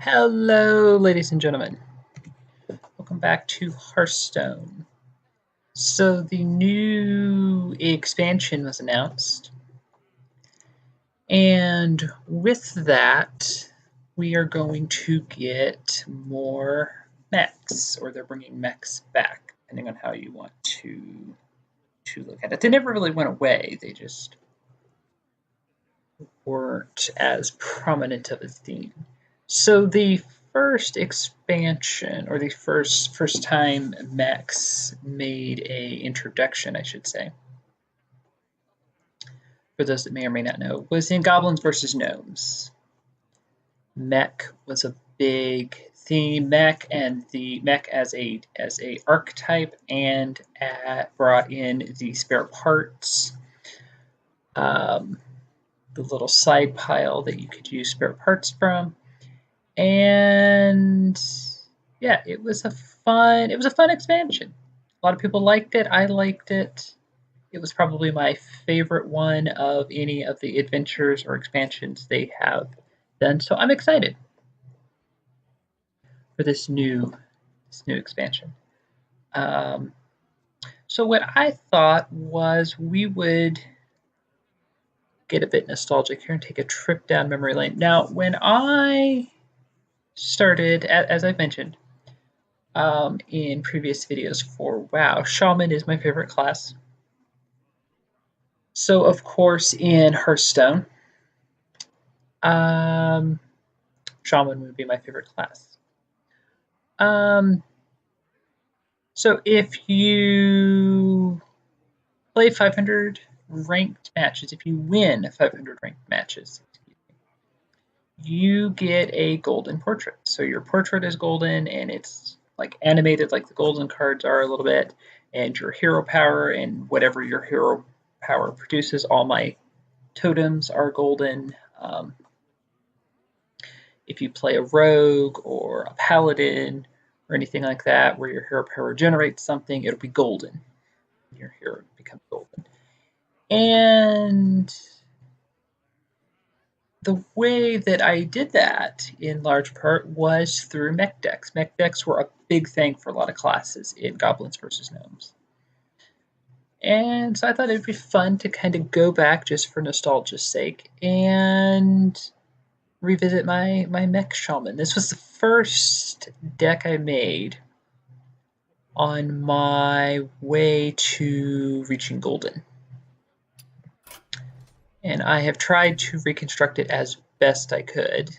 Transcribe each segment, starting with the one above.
Hello, ladies and gentlemen. Welcome back to Hearthstone. So the new expansion was announced, and with that, we are going to get more mechs, or they're bringing mechs back, depending on how you want to look at it. They never really went away; they just weren't as prominent of a theme. So the first expansion, or the first time mechs made a introduction, I should say, for those that may or may not know, was in Goblins versus Gnomes. Mech was a big theme. Mech and the mech as a archetype, and brought in the spare parts. The little side pile that you could use spare parts from. And yeah, it was a fun expansion. A lot of people liked it. I liked it. It was probably my favorite one of any of the adventures or expansions they have done. So I'm excited for this new expansion. So what I thought was we would get a bit nostalgic here and take a trip down memory lane. Now, when I started, as I've mentioned in previous videos for WoW, Shaman is my favorite class. So, of course, in Hearthstone, Shaman would be my favorite class. So if you play 500 ranked matches, if you win 500 ranked matches, you get a golden portrait. So your portrait is golden, and it's like animated like the golden cards are a little bit, and your hero power and whatever your hero power produces, all my totems are golden. If you play a rogue or a paladin or anything like that, where your hero power generates something, it'll be golden. Your hero becomes golden. And the way that I did that, in large part, was through mech decks. Mech decks were a big thing for a lot of classes in Goblins versus Gnomes. And so I thought it'd be fun to kind of go back just for nostalgia's sake and revisit my Mech Shaman. This was the first deck I made on my way to reaching Golden. And I have tried to reconstruct it as best I could.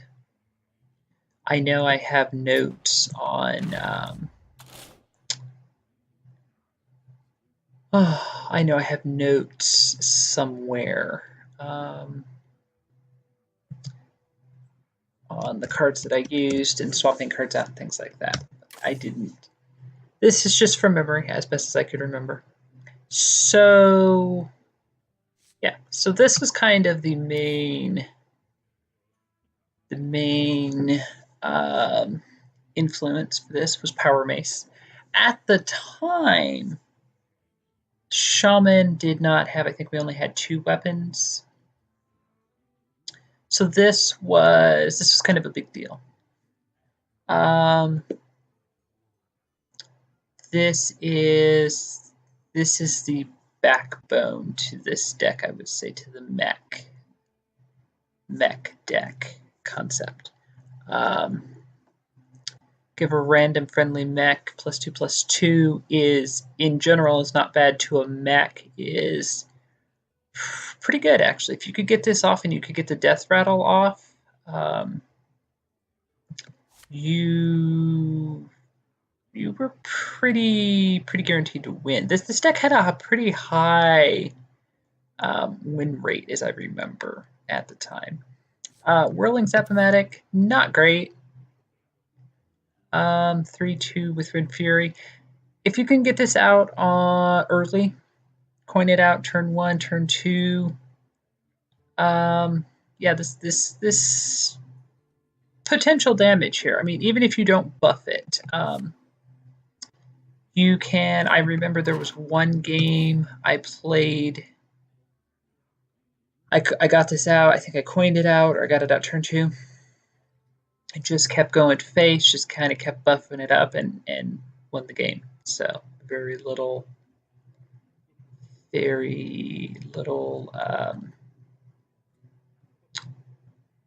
I know I have notes on I know I have notes somewhere on the cards that I used and swapping cards out and things like that. I didn't. This is just from memory, as best as I could remember. So, yeah. So this was kind of the main influence for this was Power Mace. At the time, Shaman did not have, I think we only had 2 weapons. So this was kind of a big deal. This is the backbone to this deck, I would say, to the mech deck concept. Give a random friendly mech +2/+2 is, in general, is not bad to a mech, is pretty good, actually. If you could get this off and you could get the death rattle off, you were pretty guaranteed to win. This deck had a pretty high win rate, as I remember at the time. Whirling Zap-O-Matic, not great. 3/2 with Red Fury. If you can get this out early, coin it out turn 1, turn 2. Yeah, this potential damage here. I mean, even if you don't buff it, you can. I remember there was one game I played. I got this out. I think I coined it out, or I got it out turn 2. I just kept going face, just kind of kept buffing it up and won the game. So very little.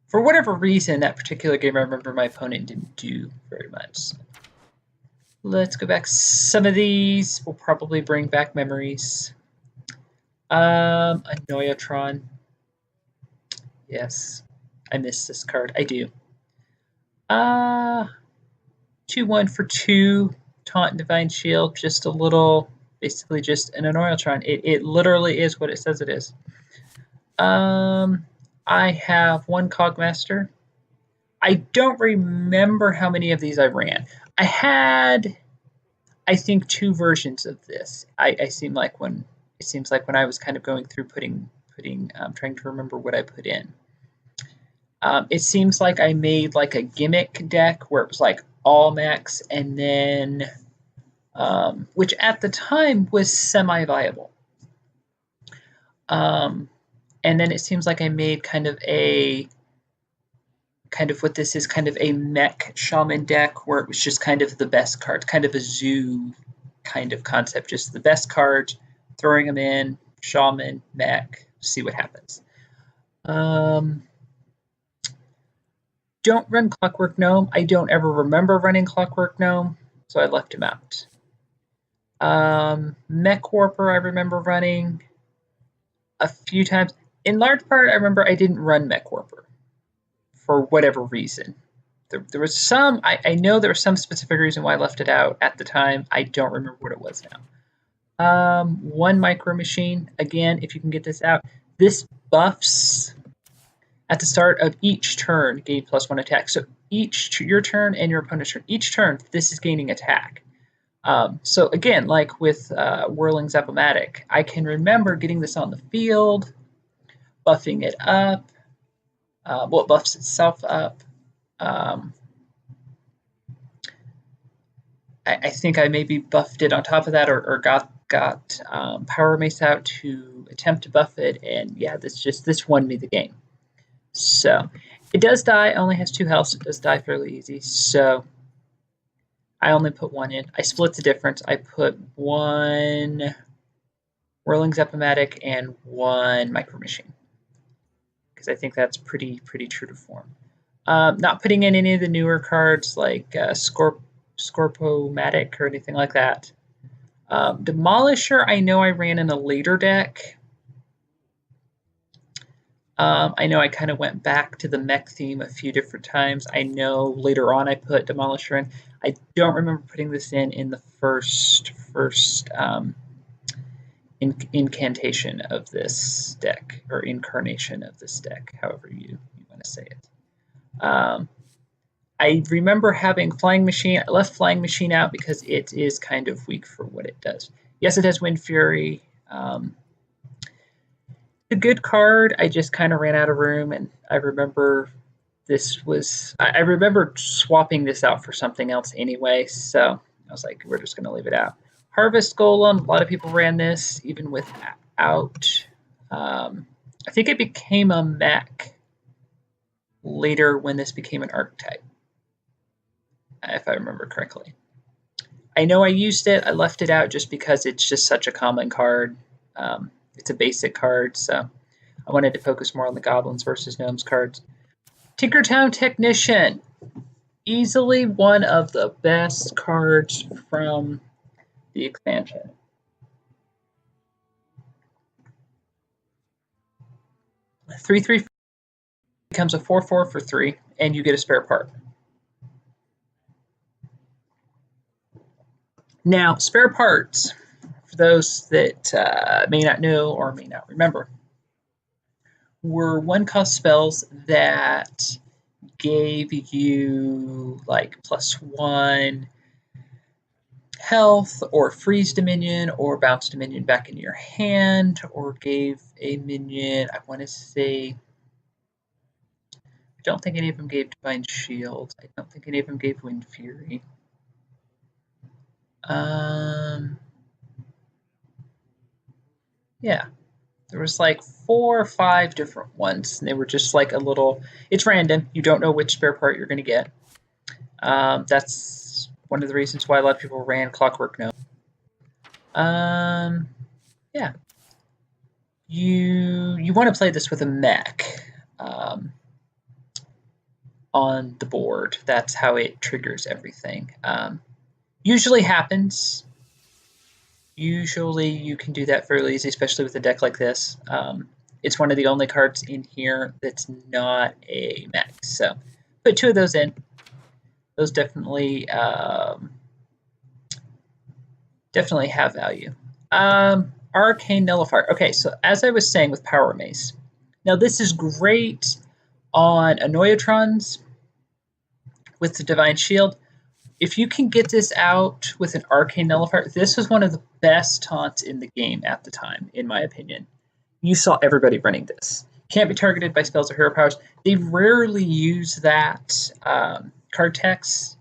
For whatever reason, that particular game, I remember my opponent didn't do very much. So let's go back. Some of these will probably bring back memories. A Noyatron. Yes, I miss this card. I do. 2-1 for 2. Taunt and Divine Shield. Just a little, basically just an Noyatron. It literally is what it says it is. I have 1 Cogmaster. I don't remember how many of these I ran. I had, I think, 2 versions of this. It seems like when I was kind of going through trying to remember what I put in. It seems like I made like a gimmick deck where it was like all mechs, and then, which at the time was semi-viable. And then it seems like I made kind of what this is, kind of a Mech Shaman deck where it was just kind of the best cards, kind of a zoo kind of concept, just the best cards, throwing them in, Shaman, Mech, see what happens. Don't run Clockwork Gnome. I don't ever remember running Clockwork Gnome, so I left him out. Mech Warper I remember running a few times. In large part, I remember I didn't run Mech Warper for whatever reason. There was some, I know there was some specific reason why I left it out at the time. I don't remember what it was now. 1 Micro Machine. Again, if you can get this out, this buffs at the start of each turn, gain +1 attack. So your turn and your opponent's turn, each turn, this is gaining attack. So again, like with Whirling Zap-O-Matic, I can remember getting this on the field, buffing it up. Well, it buffs itself up. I think I maybe buffed it on top of that, or got Power Mace out to attempt to buff it, and yeah, this won me the game. So it does die. Only has 2 health. So it does die fairly easy. So I only put 1 in. I split the difference. I put 1 Whirling Zap-O-Matic and 1 Micro Machine, because I think that's pretty true to form. Not putting in any of the newer cards like Scorpomatic or anything like that. Demolisher, I know I ran in a later deck. I know I kind of went back to the mech theme a few different times. I know later on I put Demolisher in. I don't remember putting this in the first incantation of this deck, or incarnation of this deck, however you want to say it. I remember having Flying Machine. I left Flying Machine out because it is kind of weak for what it does. Yes, it has Wind Fury. A good card. I just kind of ran out of room, and I remember I remember swapping this out for something else anyway, so I was like, we're just going to leave it out. Harvest Golem, a lot of people ran this even without. I think it became a mech later when this became an archetype, if I remember correctly. I know I used it. I left it out just because it's just such a common card. It's a basic card, so I wanted to focus more on the Goblins versus Gnomes cards. Tinkertown Technician. Easily one of the best cards from the expansion. A 3/3 becomes a 4/4 for 3, and you get a spare part. Now, spare parts, for those that may not know or may not remember, were 1-cost spells that gave you like +1 health, or freeze Dominion, or bounce Dominion back into your hand, or gave a minion, I want to say, I don't think any of them gave Divine Shield. I don't think any of them gave Wind Fury. Yeah. There was like 4 or 5 different ones, and they were just like a little. It's random. You don't know which spare part you're going to get. That's one of the reasons why a lot of people ran Clockwork Gnome. Yeah. You want to play this with a mech on the board. That's how it triggers everything. Usually happens. Usually you can do that fairly easy, especially with a deck like this. It's one of the only cards in here that's not a mech. So put 2 of those in. Those definitely definitely have value. Arcane Nullifier. Okay, so as I was saying with Power Mace, now this is great on Annoyatrons with the Divine Shield. If you can get this out with an Arcane Nullifier, this was one of the best taunts in the game at the time, in my opinion. You saw everybody running this. Can't be targeted by spells or hero powers. They rarely use that card text,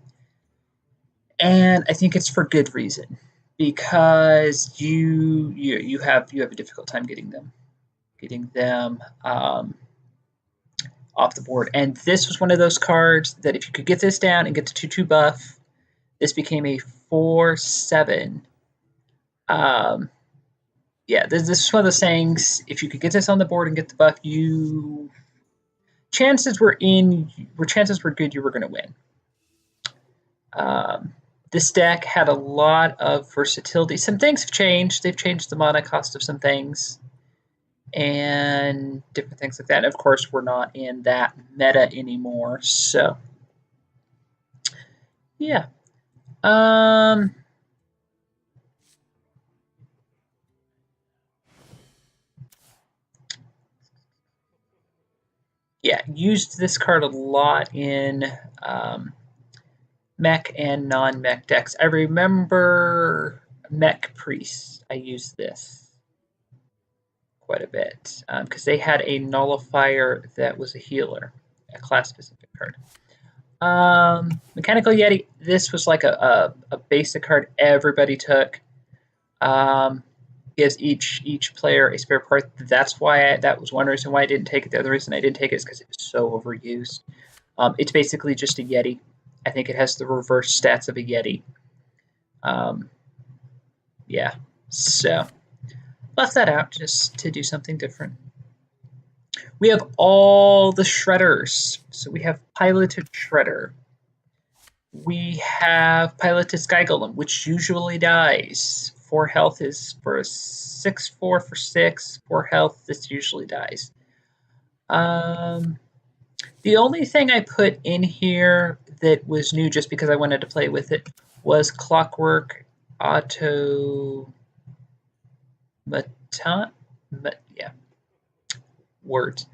and I think it's for good reason, because you have a difficult time getting them off the board. And this was one of those cards that if you could get this down and get the 2/2 buff, this became a 4/7. Yeah, this is one of those things. If you could get this on the board and get the buff, chances were good you were going to win. This deck had a lot of versatility. Some things have changed. They've changed the mana cost of some things and different things like that. And of course, we're not in that meta anymore. So, yeah. Yeah, used this card a lot in mech and non-mech decks. I remember Mech Priests. I used this quite a bit because they had a nullifier that was a healer, a class-specific card. Mechanical Yeti. This was like a basic card everybody took. Gives each player a spare part. That's why that was one reason why I didn't take it. The other reason I didn't take it is because it was so overused. It's basically just a Yeti. I think it has the reverse stats of a Yeti. Yeah, so left that out just to do something different. We have all the shredders. So we have Piloted Shredder. We have Piloted Sky Golem, which usually dies. 4 health is for a 6/4 for 6. 4 health, this usually dies. The only thing I put in here that was new just because I wanted to play with it was Clockwork Automaton. Yeah. Words.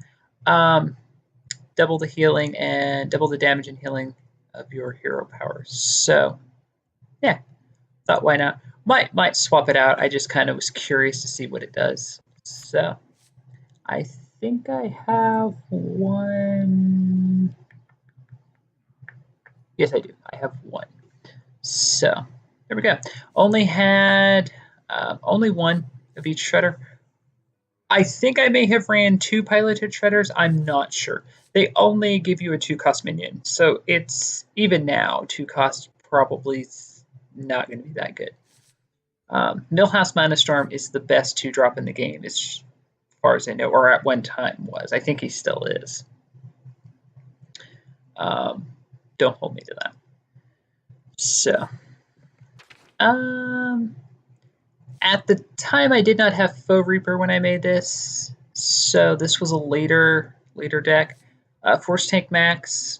Double the healing and double the damage and healing of your hero powers. So, yeah. Thought why not? Might swap it out. I just kind of was curious to see what it does. So, I think I have one. Yes, I do. I have one. So, there we go. Only had only one of each shredder. I think I may have ran 2 piloted shredders. I'm not sure. They only give you a 2-cost minion. So, it's even now, 2 cost probably not going to be that good. Millhouse Manastorm is the best 2-drop in the game, as far as I know, or at one time was. I think he still is. Don't hold me to that. So, at the time, I did not have Foe Reaper when I made this, so this was a later deck. Force Tank Max,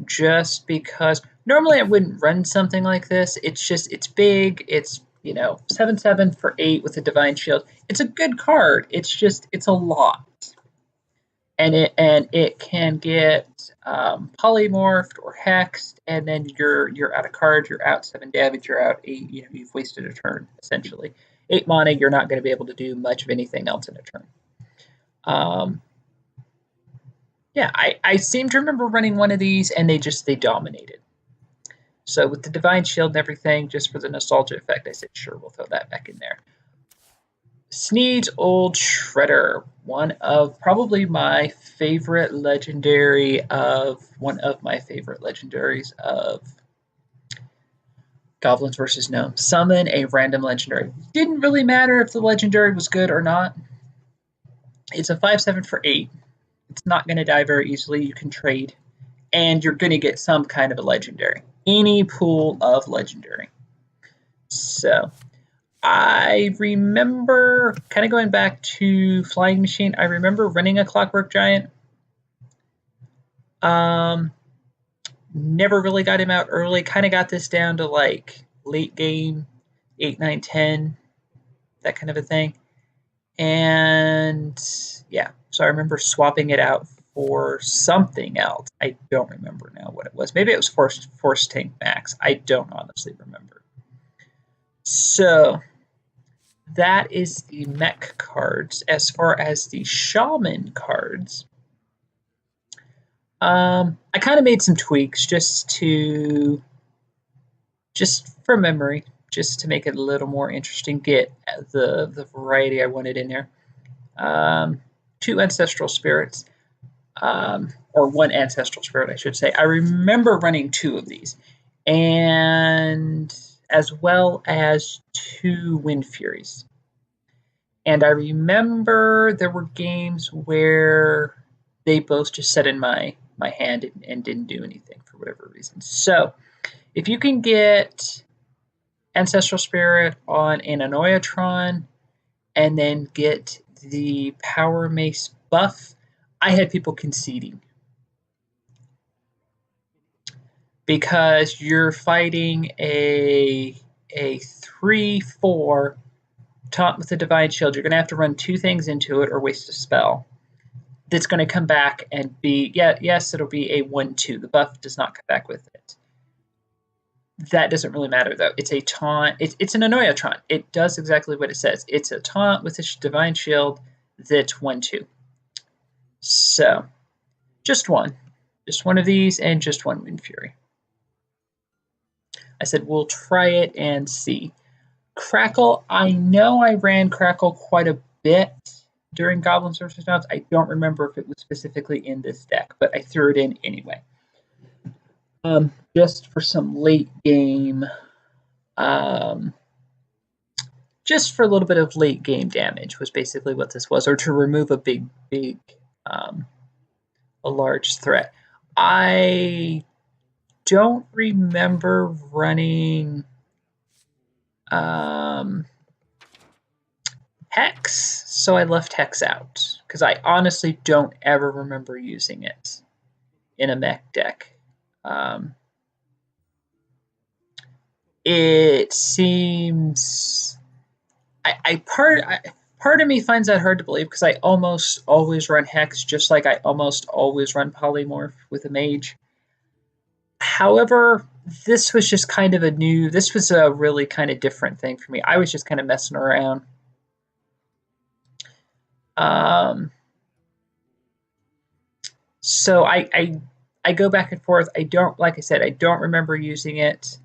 just because normally I wouldn't run something like this. It's big. It's 7/7 for 8 with a Divine Shield. It's a good card. It's a lot, and it can get polymorphed or hexed, and then you're out of cards. You're out 7 damage. You're out 8. You've wasted a turn essentially. 8 mana. You're not going to be able to do much of anything else in a turn. Yeah, I seem to remember running one of these, and they dominated. So with the Divine Shield and everything, just for the nostalgia effect, I said, sure, we'll throw that back in there. Sneed's Old Shredder, one of my favorite legendaries of Goblins versus Gnomes. Summon a random legendary. Didn't really matter if the legendary was good or not. It's a 5/7 for 8. It's not going to die very easily. You can trade, and you're going to get some kind of a legendary. Any pool of legendary. So I remember, kind of going back to Flying Machine, I remember running a Clockwork Giant. Never really got him out early. Kind of got this down to like late game, 8, 9, 10, that kind of a thing. And yeah, so I remember swapping it out for something else. I don't remember now what it was. Maybe it was Force Tank Max. I don't honestly remember. So that is the mech cards. As far as the shaman cards, I kind of made some tweaks just for memory, just to make it a little more interesting, get the variety I wanted in there. 2 ancestral spirits, or 1 ancestral spirit, I should say. I remember running 2 of these, and as well as 2 Wind Furies. And I remember there were games where they both just sat in my hand and didn't do anything for whatever reason. So if you can get Ancestral Spirit on an Anoyatron and then get the Power Mace buff, I had people conceding. Because you're fighting a 3/4 taunt with a Divine Shield. You're going to have to run 2 things into it or waste a spell. That's going to come back and be, yes, it'll be a 1/2. The buff does not come back with it. That doesn't really matter, though. It's a taunt. It's an Anoyatron. It does exactly what it says. It's a taunt with a Divine Shield that's 1/2. So, just one. Just one of these and just 1 Wind Fury. I said, we'll try it and see. Crackle, I know I ran Crackle quite a bit during Goblins vs. Gnomes. I don't remember if it was specifically in this deck, but I threw it in anyway. Just for some late game, just for a little bit of late game damage was basically what this was, or to remove a a large threat. I don't remember running Hex, so I left Hex out, because I honestly don't ever remember using it in a mech deck. It seems... part of me finds that hard to believe, because I almost always run Hex, just like I almost always run Polymorph with a Mage. However, this was just kind of this was a really kind of different thing for me. I was just kind of messing around. So I go back and forth. Like I said, I don't remember using it.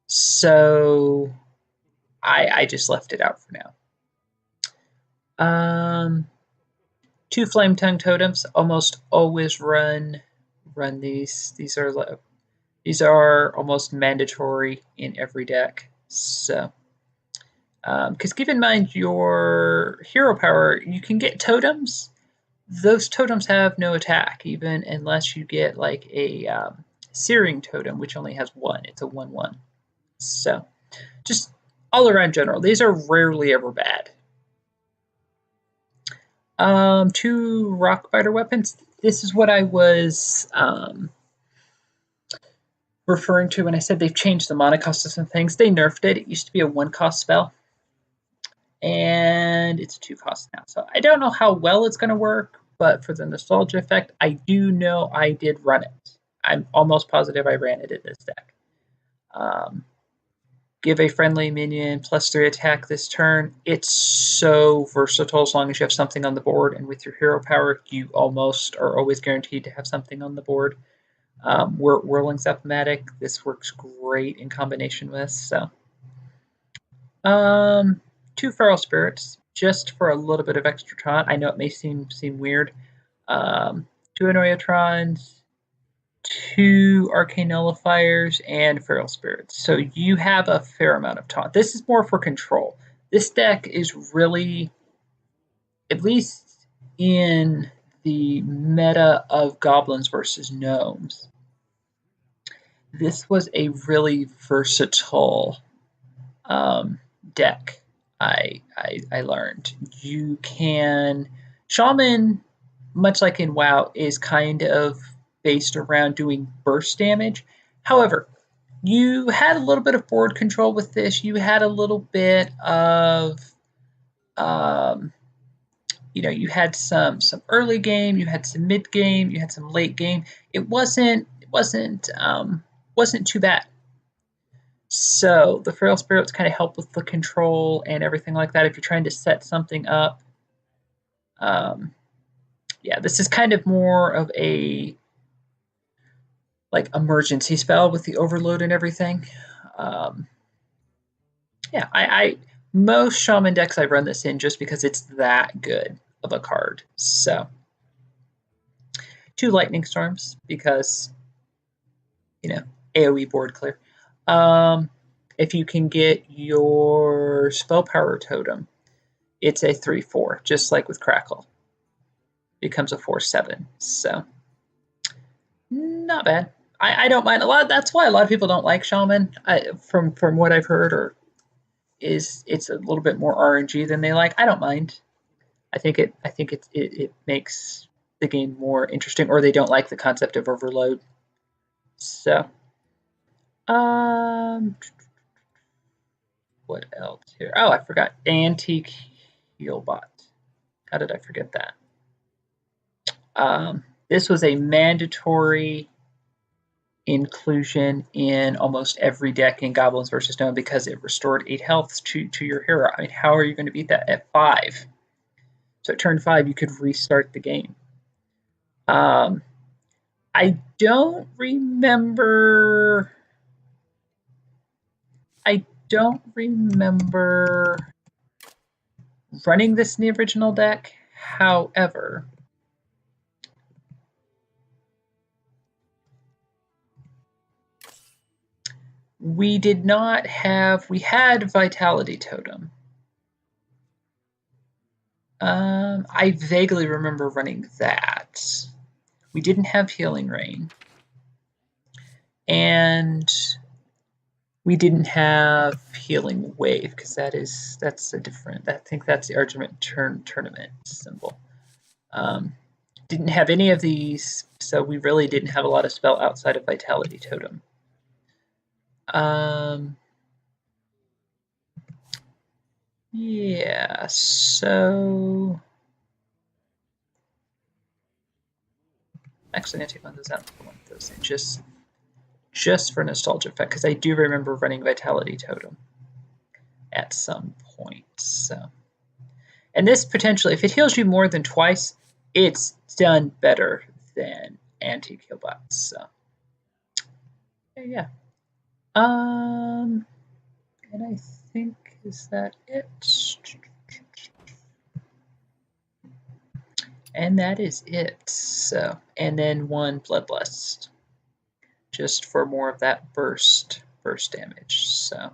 So I just left it out for now. 2 Flame Tongue Totems, almost always run these. These are almost mandatory in every deck. So, because keep in mind, your hero power, you can get totems. Those totems have no attack, even unless you get like a Searing Totem, which only has 1. It's a 1/1. So, just all around general, these are rarely ever bad. 2 Rockbiter weapons. This is what I was referring to when I said they've changed the mana cost of some things. They nerfed it. It used to be a 1-cost spell, and it's a 2-cost now. So I don't know how well it's going to work, but for the nostalgia effect, I do know I did run it. I'm almost positive I ran it in this deck. Give a friendly minion +3 attack this turn. It's so versatile as long as you have something on the board, and with your hero power, you almost are always guaranteed to have something on the board. Whirling Zap-O-Matic, this works great in combination with. So, 2 Feral Spirits. just for a little bit of extra taunt. I know it may seem weird. 2 Annoyatrons, 2 Arcane Nullifiers, and Feral Spirits. So you have a fair amount of taunt. This is more for control. This deck is really, at least in the meta of Goblins versus Gnomes, this was a really versatile deck. I learned you can Shaman, much like in WoW, is kind of based around doing burst damage. However, you had a little bit of board control with this. You had a little bit of you had some early game, you had some mid game, you had some late game. It wasn't too bad. So the Feral Spirits kind of help with the control and everything like that. If you're trying to set something up, yeah, this is kind of more of a like emergency spell with the overload and everything. Yeah, I most Shaman decks I run this in just because it's that good of a card. So 2 Lightning Storms because AoE board clear. If you can get your Spell Power Totem, it's a 3/4, just like with Crackle. Becomes a 4/7. So not bad. I don't mind a lot. That's why a lot of people don't like Shaman. From what I've heard, it's a little bit more RNG than they like. I don't mind. I think it makes the game more interesting, or they don't like the concept of overload. So, what else here? Oh, I forgot Antique Healbot. How did I forget that? This was a mandatory inclusion in almost every deck in Goblins versus Gnome because it restored 8 health to your hero. I mean, how are you going to beat that at 5? So at turn 5, you could restart the game. I don't remember running this in the original deck. However, we had Vitality Totem. I vaguely remember running that. We didn't have Healing Rain. And we didn't have Healing Wave because that's a different. I think that's the Argent Tournament symbol. Didn't have any of these, so we really didn't have a lot of spell outside of Vitality Totem. Yeah, so actually, I'm gonna take one of those out. One of those things, just for nostalgia effect, because I do remember running Vitality Totem at some point. So, and this potentially, if it heals you more than twice, it's done better than Antique Healbot. So, yeah. And I think, is that it? And that is it. So, and then 1 Bloodlust, just for more of that burst damage. So,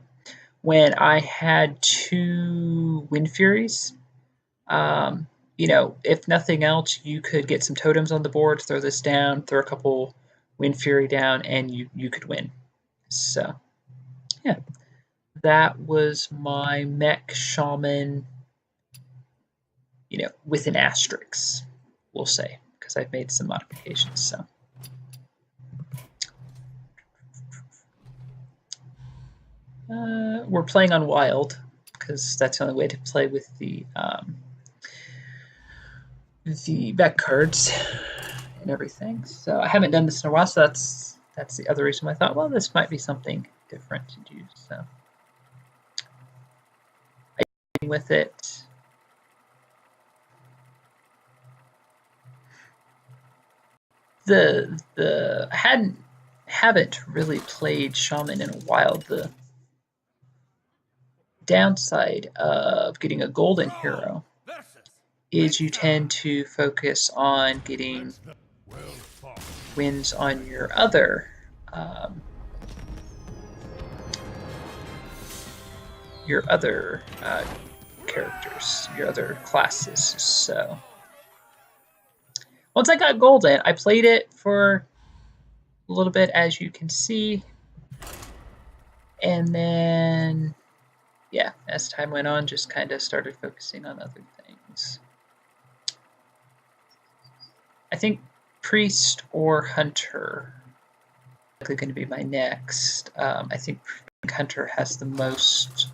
when I had 2 Wind Furies, if nothing else, you could get some totems on the board, throw this down, throw a couple Wind Fury down, and you could win. So, yeah, that was my Mech Shaman, with an asterisk, we'll say, because I've made some modifications. So, we're playing on Wild because that's the only way to play with the back cards and everything. So I haven't done this in a while, so that's the other reason I thought, well, this might be something different to do. So I with it. I haven't really played Shaman in a while. The downside of getting a golden hero is you tend to focus on getting wins on your other characters, your other classes. So once I got golden, I played it for a little bit, as you can see, and then yeah, as time went on, just kind of started focusing on other things. I think priest or hunter is likely going to be my next. I think hunter has the most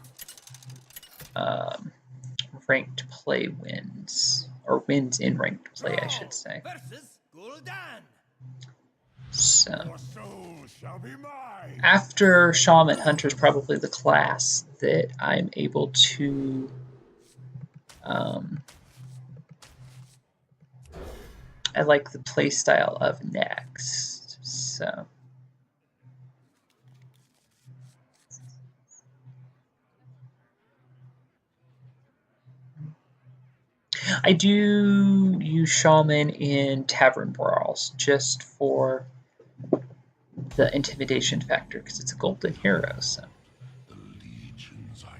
ranked play wins, or wins in ranked play, I should say. So after Shaman, Hunter is probably the class that I'm able to I like the play style of next. So I do use Shaman in Tavern Brawls just for the intimidation factor, because it's a golden hero. So the legions I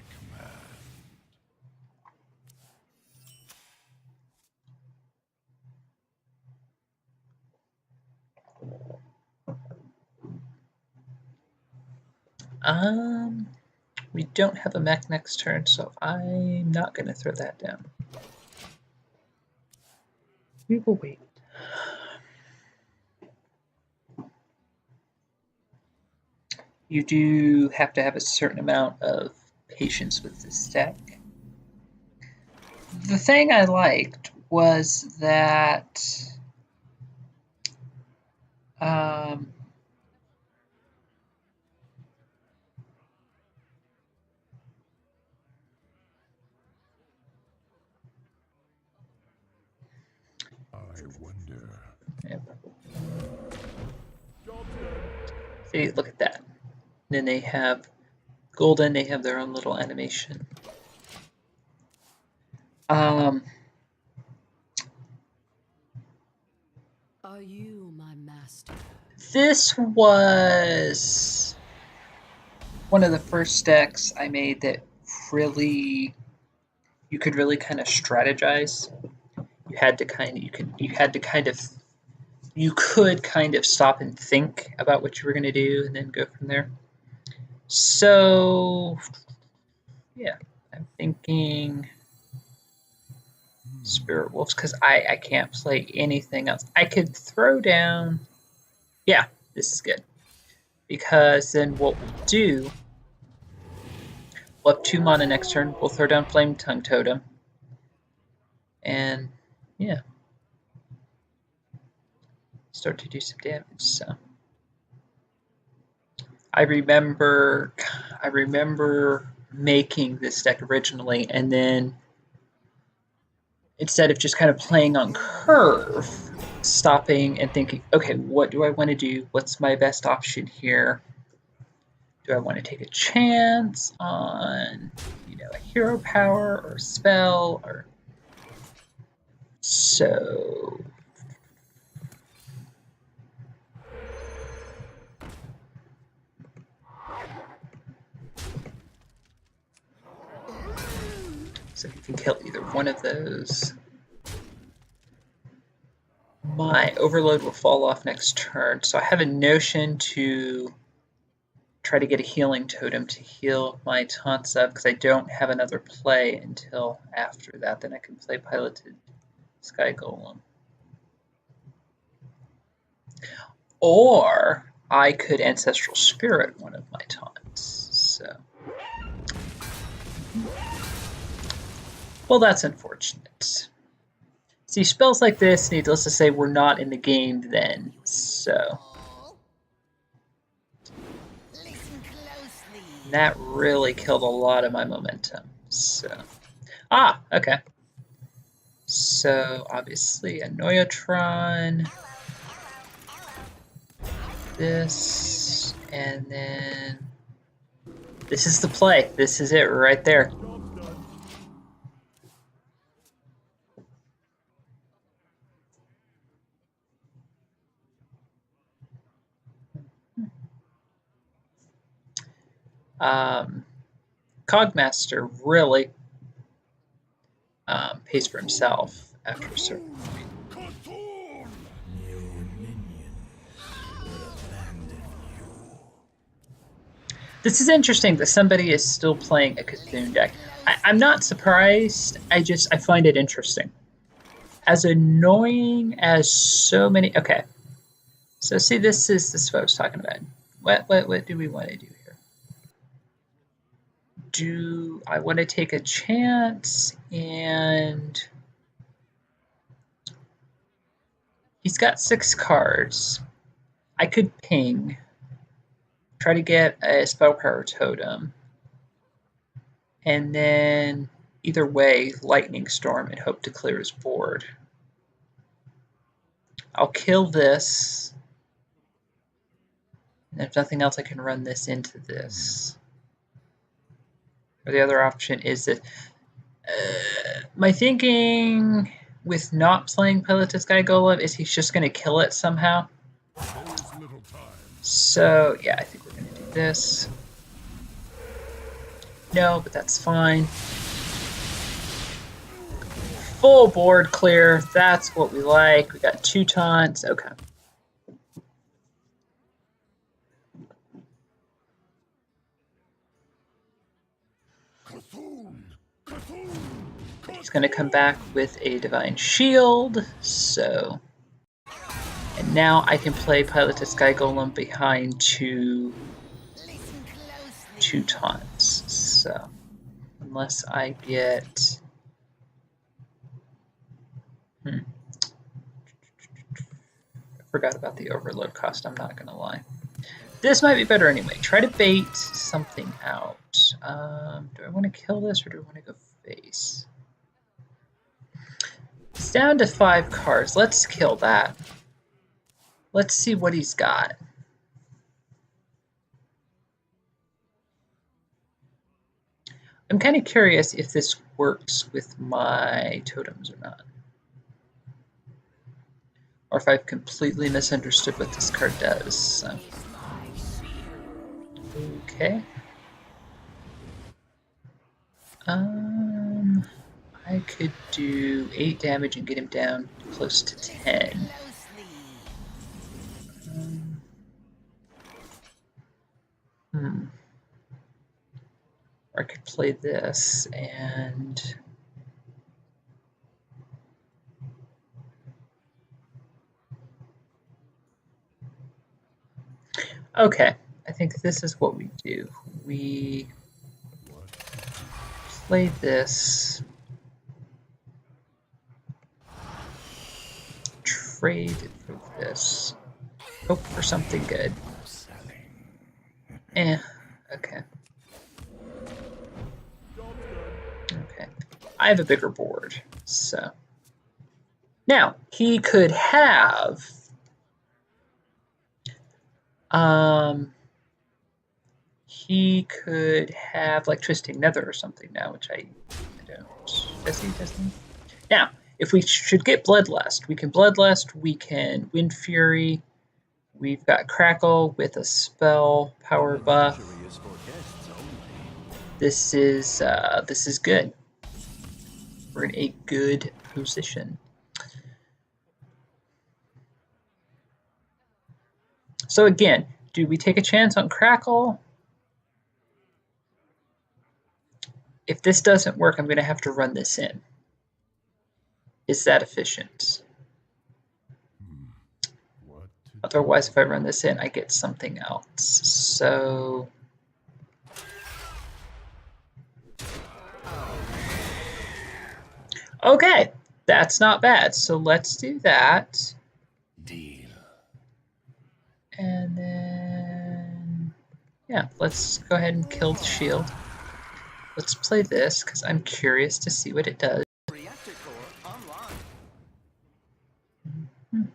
command. We don't have a mech next turn, so I'm not going to throw that down. We will wait. You do have to have a certain amount of patience with this deck. The thing I liked was that wonder. Yep. See, look at that. And then they have golden, they have their own little animation. Are you my master? This was one of the first decks I made that really you could really kind of strategize. You could kind of stop and think about what you were going to do and then go from there. So yeah, I'm thinking Spirit Wolves, because I can't play anything else. I could throw down, yeah, this is good, because then what we'll do, we'll have 2 mana next turn, we'll throw down Flame Tongue Totem, and yeah, start to do some damage. So I remember making this deck originally, and then instead of just kind of playing on curve, stopping and thinking, okay, what do I want to do? What's my best option here? Do I want to take a chance on, a hero power or a spell? Or so if you can kill either one of those, my overload will fall off next turn. So I have a notion to try to get a healing totem to heal my taunts up, because I don't have another play until after that. Then I can play Piloted Sky Golem. Or I could Ancestral Spirit one of my taunts. So, well, that's unfortunate. See, spells like this, needless to say, we're not in the game then, so that really killed a lot of my momentum. So, okay. So obviously a Noyotron, this, and then This is the play. This is it right there. Cogmaster really pays for himself after a certain point. This is interesting that somebody is still playing a Cthulhu deck. I'm not surprised. I find it interesting. As annoying as so many. Okay, so see, this is what I was talking about. What do we want to do here? Do I want to take a chance? And he's got 6 cards. I could ping, try to get a spell power totem, and then either way, lightning storm and hope to clear his board. I'll kill this. And if nothing else, I can run this into this. Or the other option is that my thinking with not playing Pilatus Sky Golem is he's just going to kill it somehow. So yeah, I think we're going to do this. No, but that's fine. Full board clear. That's what we like. We got 2 taunts. Okay. He's going to come back with a Divine Shield. So, and now I can play Pilatus Sky Golem behind 2 taunts. So, unless I get... I forgot about the overload cost, I'm not going to lie. This might be better anyway. Try to bait something out. Do I want to kill this or do I want to go face? It's down to 5 cards. Let's kill that. Let's see what he's got. I'm kind of curious if this works with my totems or not. Or if I've completely misunderstood what this card does. So. Okay. I could do 8 damage and get him down close to 10. Or I could play this and... Okay, I think this is what we do. We play this, trade for this, hope for something good. Okay. Okay, I have a bigger board, so. Now, he could have like Twisting Nether or something now, which I don't. Does he? Now, if we should get Bloodlust, we can Bloodlust, we can Wind Fury, we've got Crackle with a spell power buff. This is good. We're in a good position. So again, do we take a chance on Crackle? If this doesn't work, I'm going to have to run this in. Is that efficient? Otherwise, if I run this in, I get something else. So... Okay, that's not bad. So let's do that. Deal. And then, yeah, let's go ahead and kill the shield. Let's play this because I'm curious to see what it does. Reactor core online.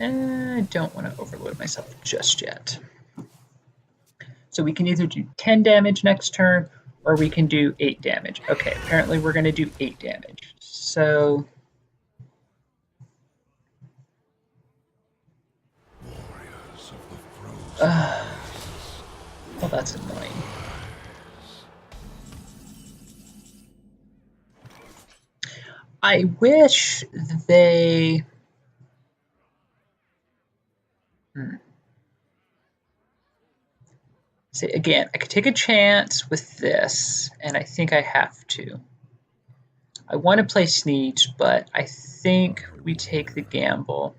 I don't want to overload myself just yet. So we can either do 10 damage next turn, or we can do 8 damage. Okay, apparently we're going to do 8 damage. So... well, that's annoying. I wish they... See, again, I could take a chance with this, and I think I have to. I want to play Sneege, but I think we take the gamble.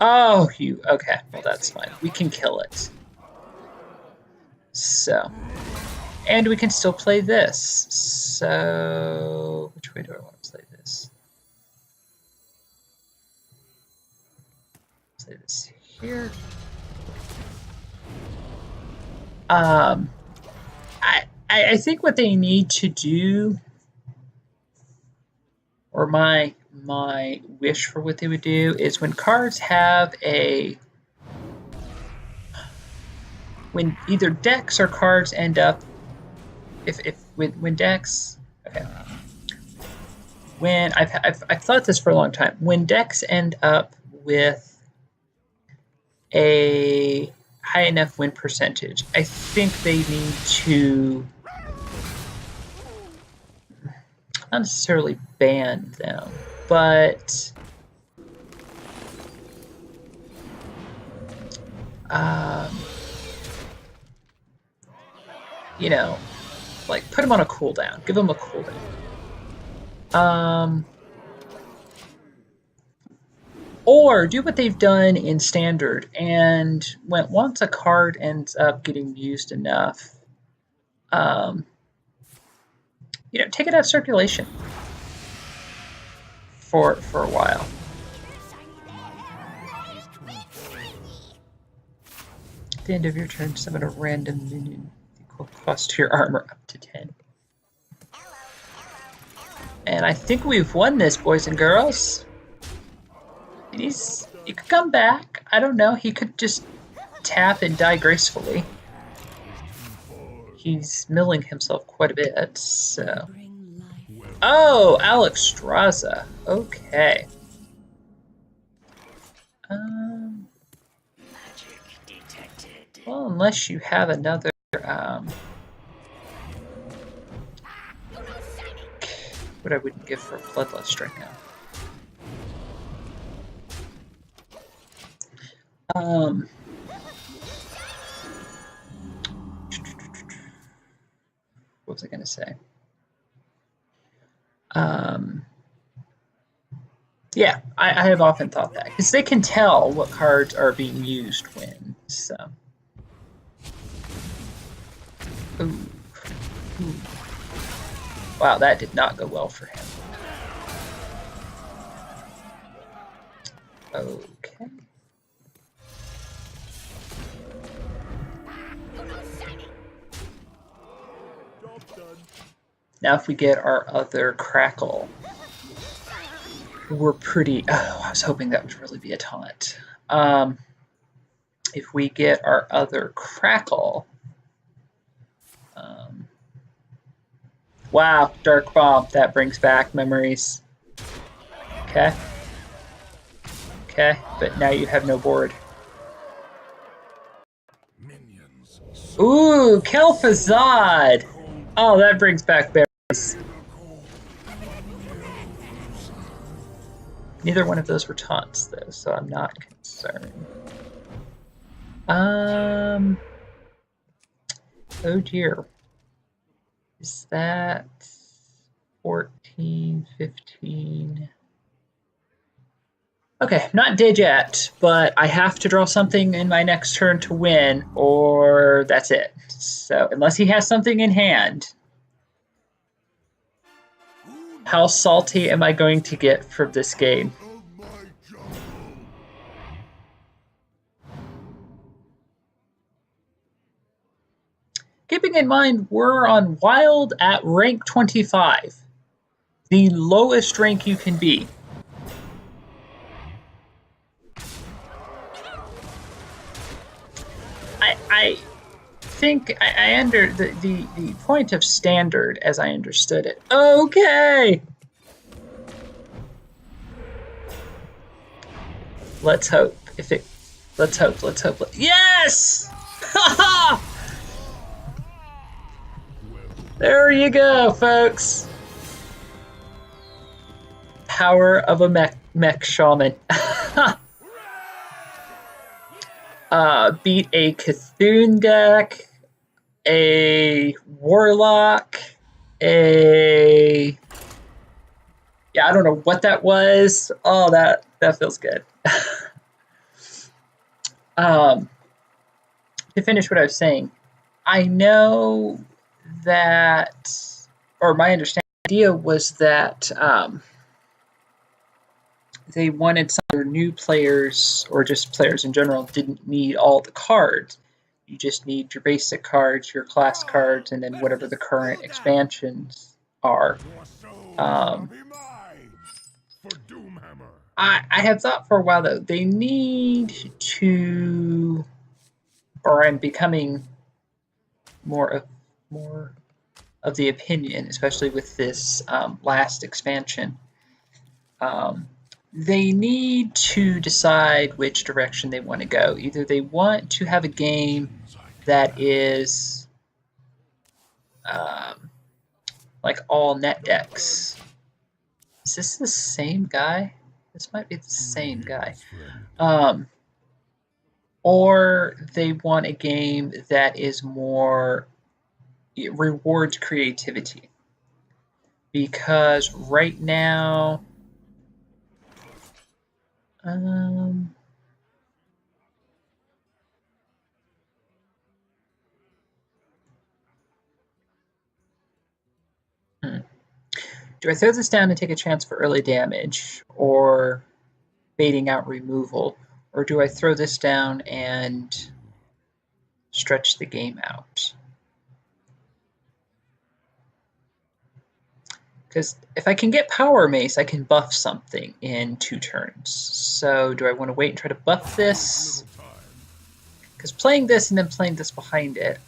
Oh, you... Okay, well, that's fine. We can kill it. So... And we can still play this. So... Which way do I want to play this? Play this here. I think what they need to do, or my wish for what they would do, is when cards have a... When either decks or cards end up... When decks... Okay. When... I've thought this for a long time. When decks end up with a high enough win percentage, I think they need to not necessarily ban them, but you know, like put them on a cooldown, give them a cooldown. Or do what they've done in Standard, and once a card ends up getting used enough, you know, take it out of circulation for a while. At the end of your turn, summon a random minion equal cost to your armor up to 10. And I think we've won this, boys and girls. He could come back. I don't know. He could just tap and die gracefully. He's milling himself quite a bit, so... Oh, Alex Straza. Okay. Well, unless you have another... what I wouldn't give for a Bloodlust right now. What was I going to say? Yeah, I have often thought that, because they can tell what cards are being used when, so. Ooh. Ooh. Wow, that did not go well for him. Okay. Now if we get our other Crackle, we're pretty... Oh, I was hoping that would really be a taunt. If we get our other Crackle... wow, Dark Bomb. That brings back memories. Okay. Okay, but now you have no board. Ooh, Kel'Thuzad! Oh, that brings back berries. Neither one of those were taunts, though, so I'm not concerned. Oh dear. Is that 14, 15? Okay, not dead yet, but I have to draw something in my next turn to win, or that's it. So, unless he has something in hand. How salty am I going to get from this game? Keeping in mind, we're on Wild at rank 25. the lowest rank you can be. I think I under the point of standard as I understood it. Okay. Let's hope. Let's hope. Yes! There you go, folks. Power of a Mech Shaman. Beat a Cthulhu deck, a Warlock, I don't know what that was. Oh, that feels good. To finish what I was saying, I know that, or my understanding idea was that they wanted some of their new players, or just players in general, didn't need all the cards. You just need your basic cards, your class cards, and then whatever the current expansions are. I have thought for a while, though, they need to, or I'm becoming more of the opinion, especially with this last expansion, they need to decide which direction they want to go. Either they want to have a game that is like all net decks. Is this the same guy? This might be the same guy. Or they want a game that is more, it rewards creativity. Because right now, do I throw this down and take a chance for early damage, or baiting out removal, or do I throw this down and stretch the game out? Because if I can get Power Mace, I can buff something in 2 turns. So do I want to wait and try to buff this? Because playing this and then playing this behind it,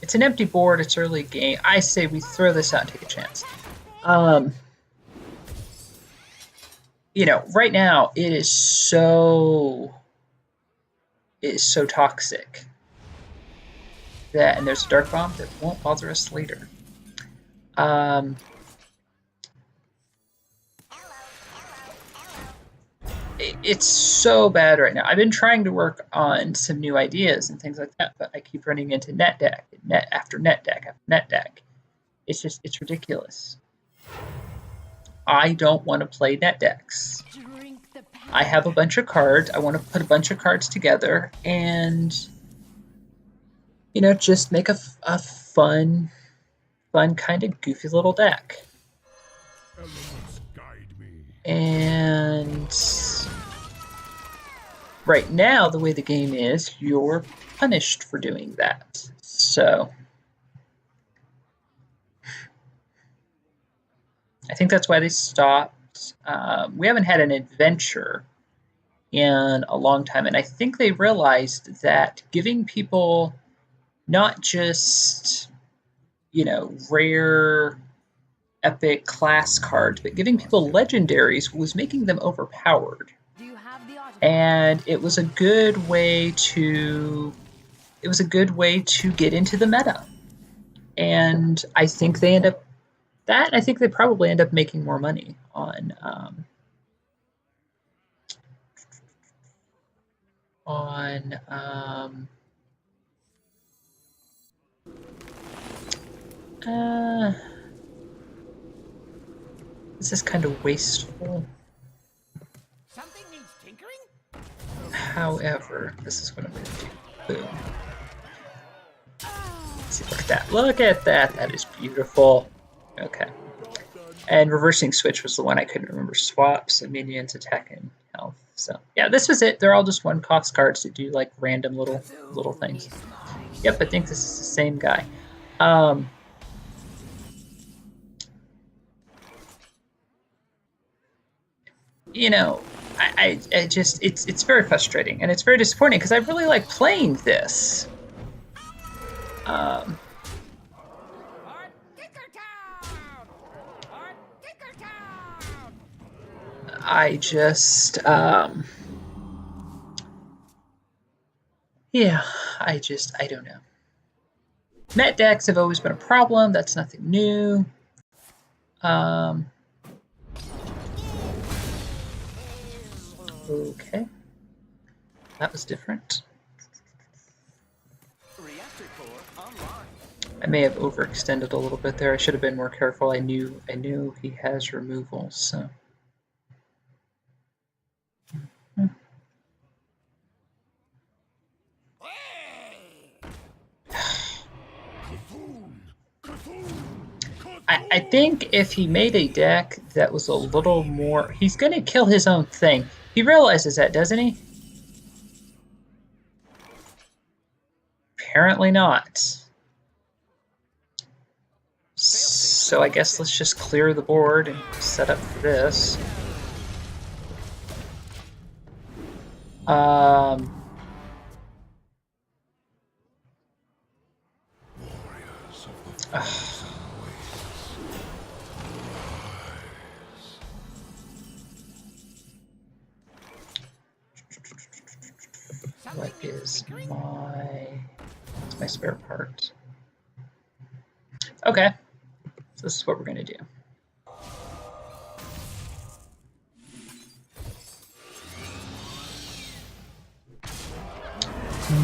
it's an empty board, it's early game. I say we throw this out and take a chance. Right now it is so toxic that, and there's a Dark Bomb that won't bother us later. It's so bad right now. I've been trying to work on some new ideas and things like that, but I keep running into net deck, net after net deck after net deck. It's ridiculous. I don't want to play net decks. I have a bunch of cards. I want to put a bunch of cards together and, just make a fun kind of goofy little deck. And right now, the way the game is, you're punished for doing that. So I think that's why they stopped. We haven't had an adventure in a long time, and I think they realized that giving people not just, rare epic class cards, but giving people legendaries was making them overpowered. And it was a good way to get into the meta. And I think they probably end up making more money on this is kind of wasteful. Something needs tinkering? However, this is what I'm going to do. Boom. See, look at that. Look at that. That is beautiful. Okay. And reversing switch was the one I couldn't remember. Swaps, minions, attack, and health. So yeah, this was it. They're all just 1-cost cards that do like random little things. Yep, I think this is the same guy. You know, I just it's very frustrating and it's very disappointing because I really like playing this. I just yeah, I don't know. Met decks have always been a problem. That's nothing new. Okay. That was different. I may have overextended a little bit there. I should have been more careful. I knew he has removal, so. I think if he made a deck that was a little more, he's going to kill his own thing. He realizes that, doesn't he? Apparently not. So I guess let's just clear the board and set up for this. What is my spare part? Okay, so this is what we're gonna do.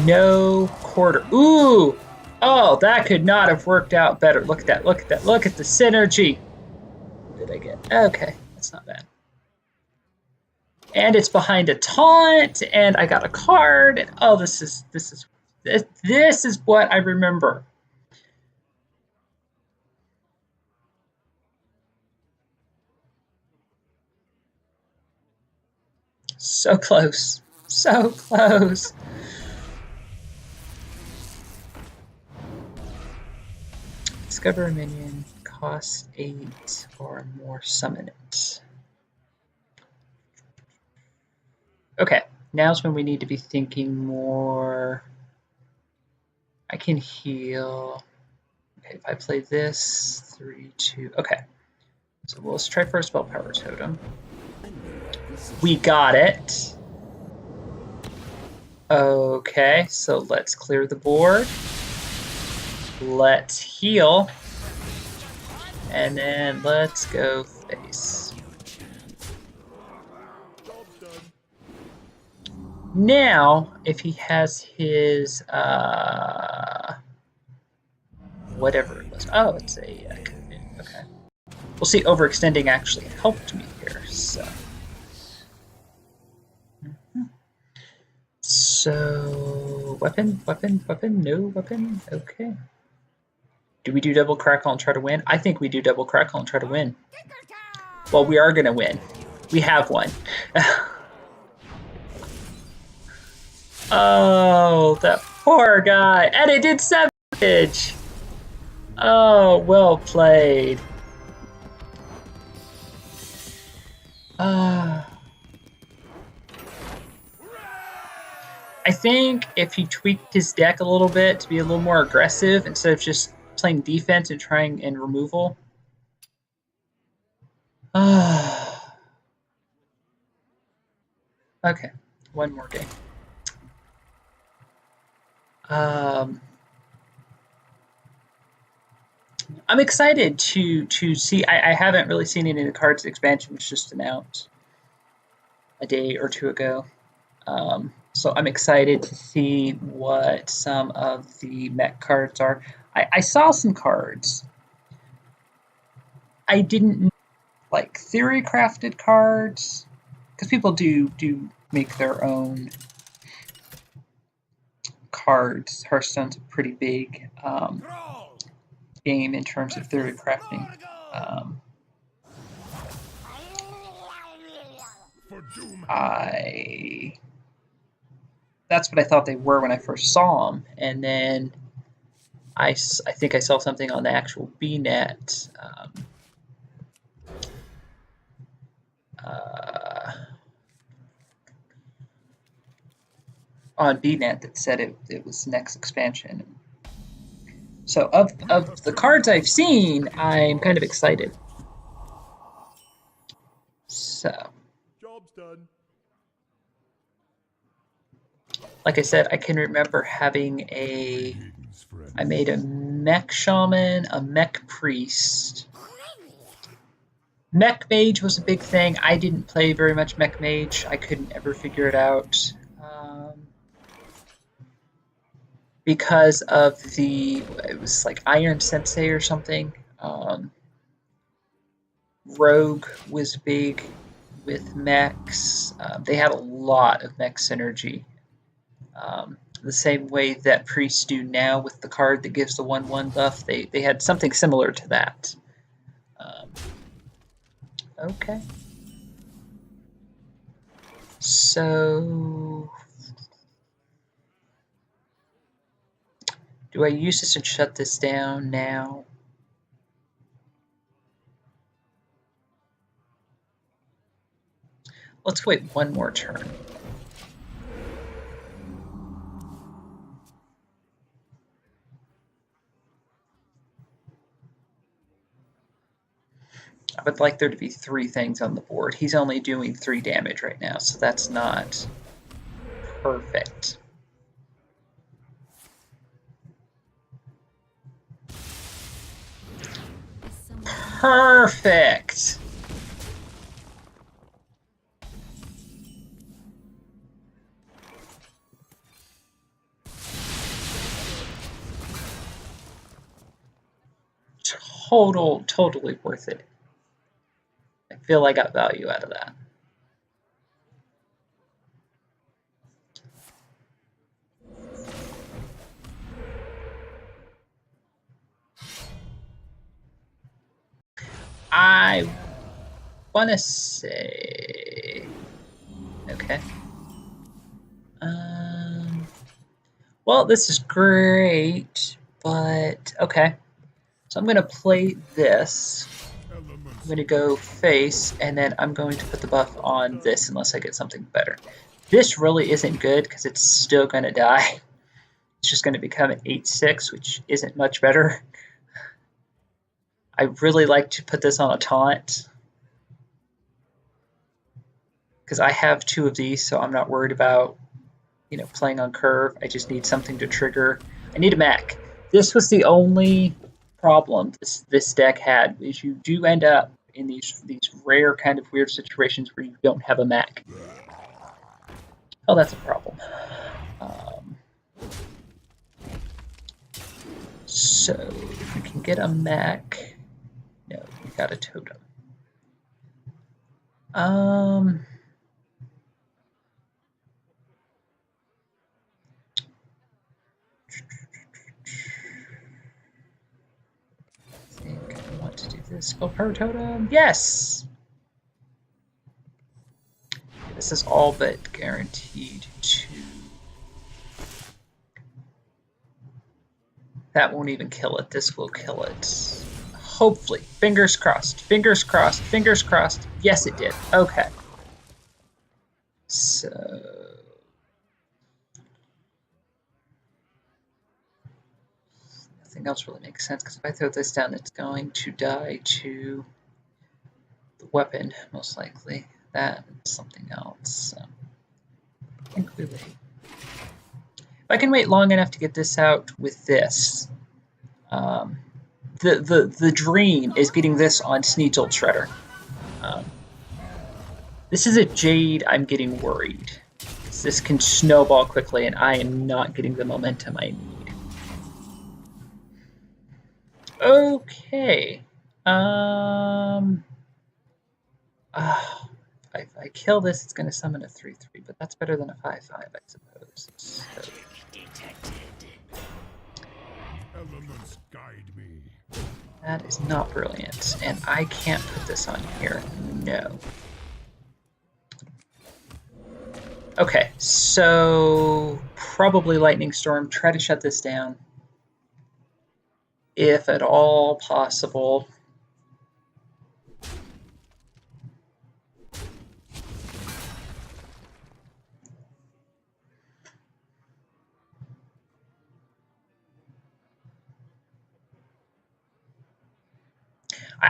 No quarter. Ooh! Oh, that could not have worked out better. Look at that, look at that, look at the synergy. What did I get? Okay, that's not bad. And it's behind a taunt, and I got a card, and oh, this is what I remember. So close. So close. Discover a minion, costs 8 or more, summon it. Okay, now's when we need to be thinking more. I can heal. Okay, if I play this, 3, 2, okay. So let's try for a spell power totem. We got it. Okay, so let's clear the board. Let's heal. And then let's go face. Now, if he has his whatever it was. Oh, it's a okay. We'll see, overextending actually helped me here, so. So, weapon, no weapon, okay. Do we do double crackle and try to win? I think we do double crackle and try to win. Well, we are going to win. We have one. Oh, that poor guy. And it did savage. Oh, well played. I think if he tweaked his deck a little bit to be a little more aggressive instead of just playing defense and trying and removal. Okay, one more game. I'm excited to see. I haven't really seen any of the cards. The expansion was just announced a day or two ago. So I'm excited to see what some of the mech cards are. I saw some cards. I didn't like theory crafted cards because people do make their own cards. Hearthstone's a pretty big game in terms of theory crafting. That's what I thought they were when I first saw them, and then I think I saw something on the actual BNet. On BNet that said it was next expansion. So of the cards I've seen, I'm kind of excited. So, Job's done. like I said, I can remember having I made a Mech Shaman, a Mech Priest. Mech Mage was a big thing. I didn't play very much Mech Mage. I couldn't ever figure it out. Because of it was like Iron Sensei or something. Rogue was big with mechs. They had a lot of mech synergy. The same way that priests do now with the card that gives the 1/1 buff. They had something similar to that. Okay. So, do I use this and shut this down now? Let's wait one more turn. I would like there to be 3 things on the board. He's only doing 3 damage right now, so that's not perfect. Perfect! Totally worth it. I feel I got value out of that. I want to say, okay. Well, this is great, but okay. So I'm going to play this. I'm going to go face, and then I'm going to put the buff on this unless I get something better. This really isn't good because it's still going to die. It's just going to become an 8/6, which isn't much better. I really like to put this on a taunt because I have 2 of these, so I'm not worried about, playing on curve. I just need something to trigger. I need a mech. This was the only problem this deck had, is you do end up in these rare kind of weird situations where you don't have a mech. Oh, that's a problem. So if we can get a mech, no, we got a totem. I think I want to do this. Go per totem. Yes. This is all but guaranteed to. That won't even kill it. This will kill it. Hopefully. Fingers crossed. Fingers crossed. Fingers crossed. Yes, it did. Okay. So. Nothing else really makes sense, because if I throw this down, it's going to die to the weapon, most likely. That and something else. So. I think we wait. If I can wait long enough to get this out with this, the dream is getting this on Sneasel Shredder. This is a Jade. I'm getting worried. This can snowball quickly, and I am not getting the momentum I need. Okay. If I kill this, it's going to summon a 3/3, but that's better than a 5/5, I suppose. So. Elements guide me. That is not brilliant, and I can't put this on here. No. Okay, so probably lightning storm. Try to shut this down, if at all possible.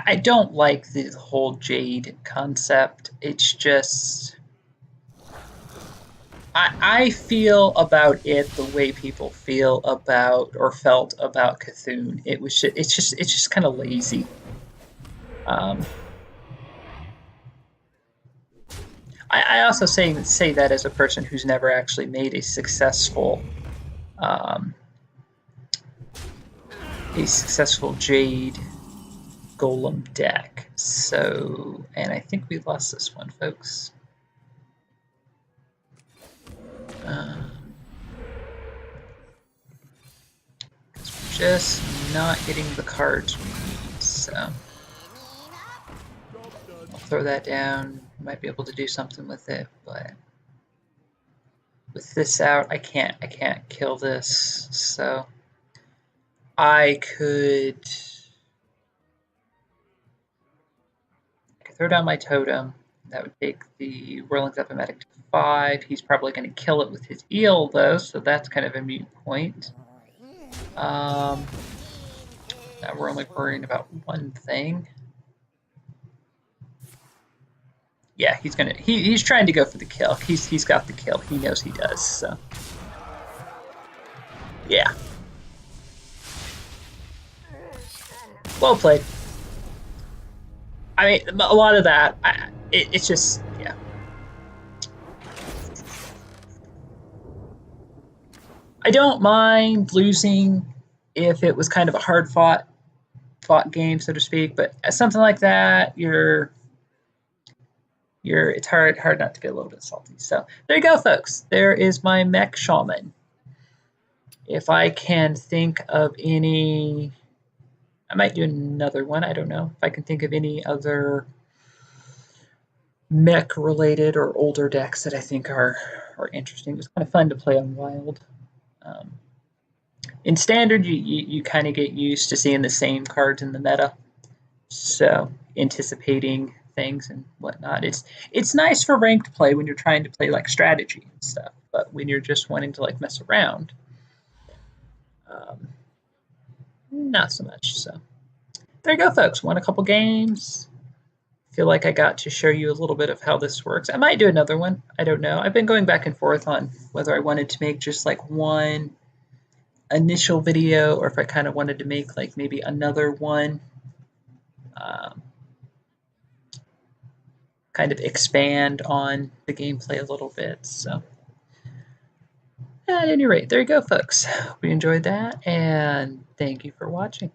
I don't like the whole Jade concept. It's just I feel about it the way people feel about or felt about Cthulhu. It's just kind of lazy. I also say that as a person who's never actually made a successful Jade Golem deck. So, and I think we lost this one, folks. Just not getting the cards we need, so I'll throw that down. Might be able to do something with it, but with this out, I can't kill this. So I could throw down my totem. That would take the Whirling Zep-O-Matic to 5. He's probably going to kill it with his eel, though, so that's kind of a moot point. Now we're only worrying about one thing. Yeah, he's trying to go for the kill. He's got the kill. He knows he does, so. Yeah. Well played. I mean, a lot of that, it's just, yeah. I don't mind losing if it was kind of a hard fought game, so to speak, but something like that, it's hard not to be a little bit salty. So there you go, folks. There is my Mech Shaman. If I can think of any, I might do another one. I don't know if I can think of any other mech related or older decks that I think are interesting. It was kind of fun to play on Wild. In Standard, you kind of get used to seeing the same cards in the meta, so anticipating things and whatnot. It's nice for ranked play when you're trying to play like strategy and stuff, but when you're just wanting to like mess around, not so much. So there you go, folks. Won a couple games. Feel like I got to show you a little bit of how this works. I might do another one. I don't know. I've been going back and forth on whether I wanted to make just like one initial video or if I kind of wanted to make like maybe another one. Kind of expand on the gameplay a little bit. So at any rate, there you go, folks. Hope you enjoyed that, and thank you for watching.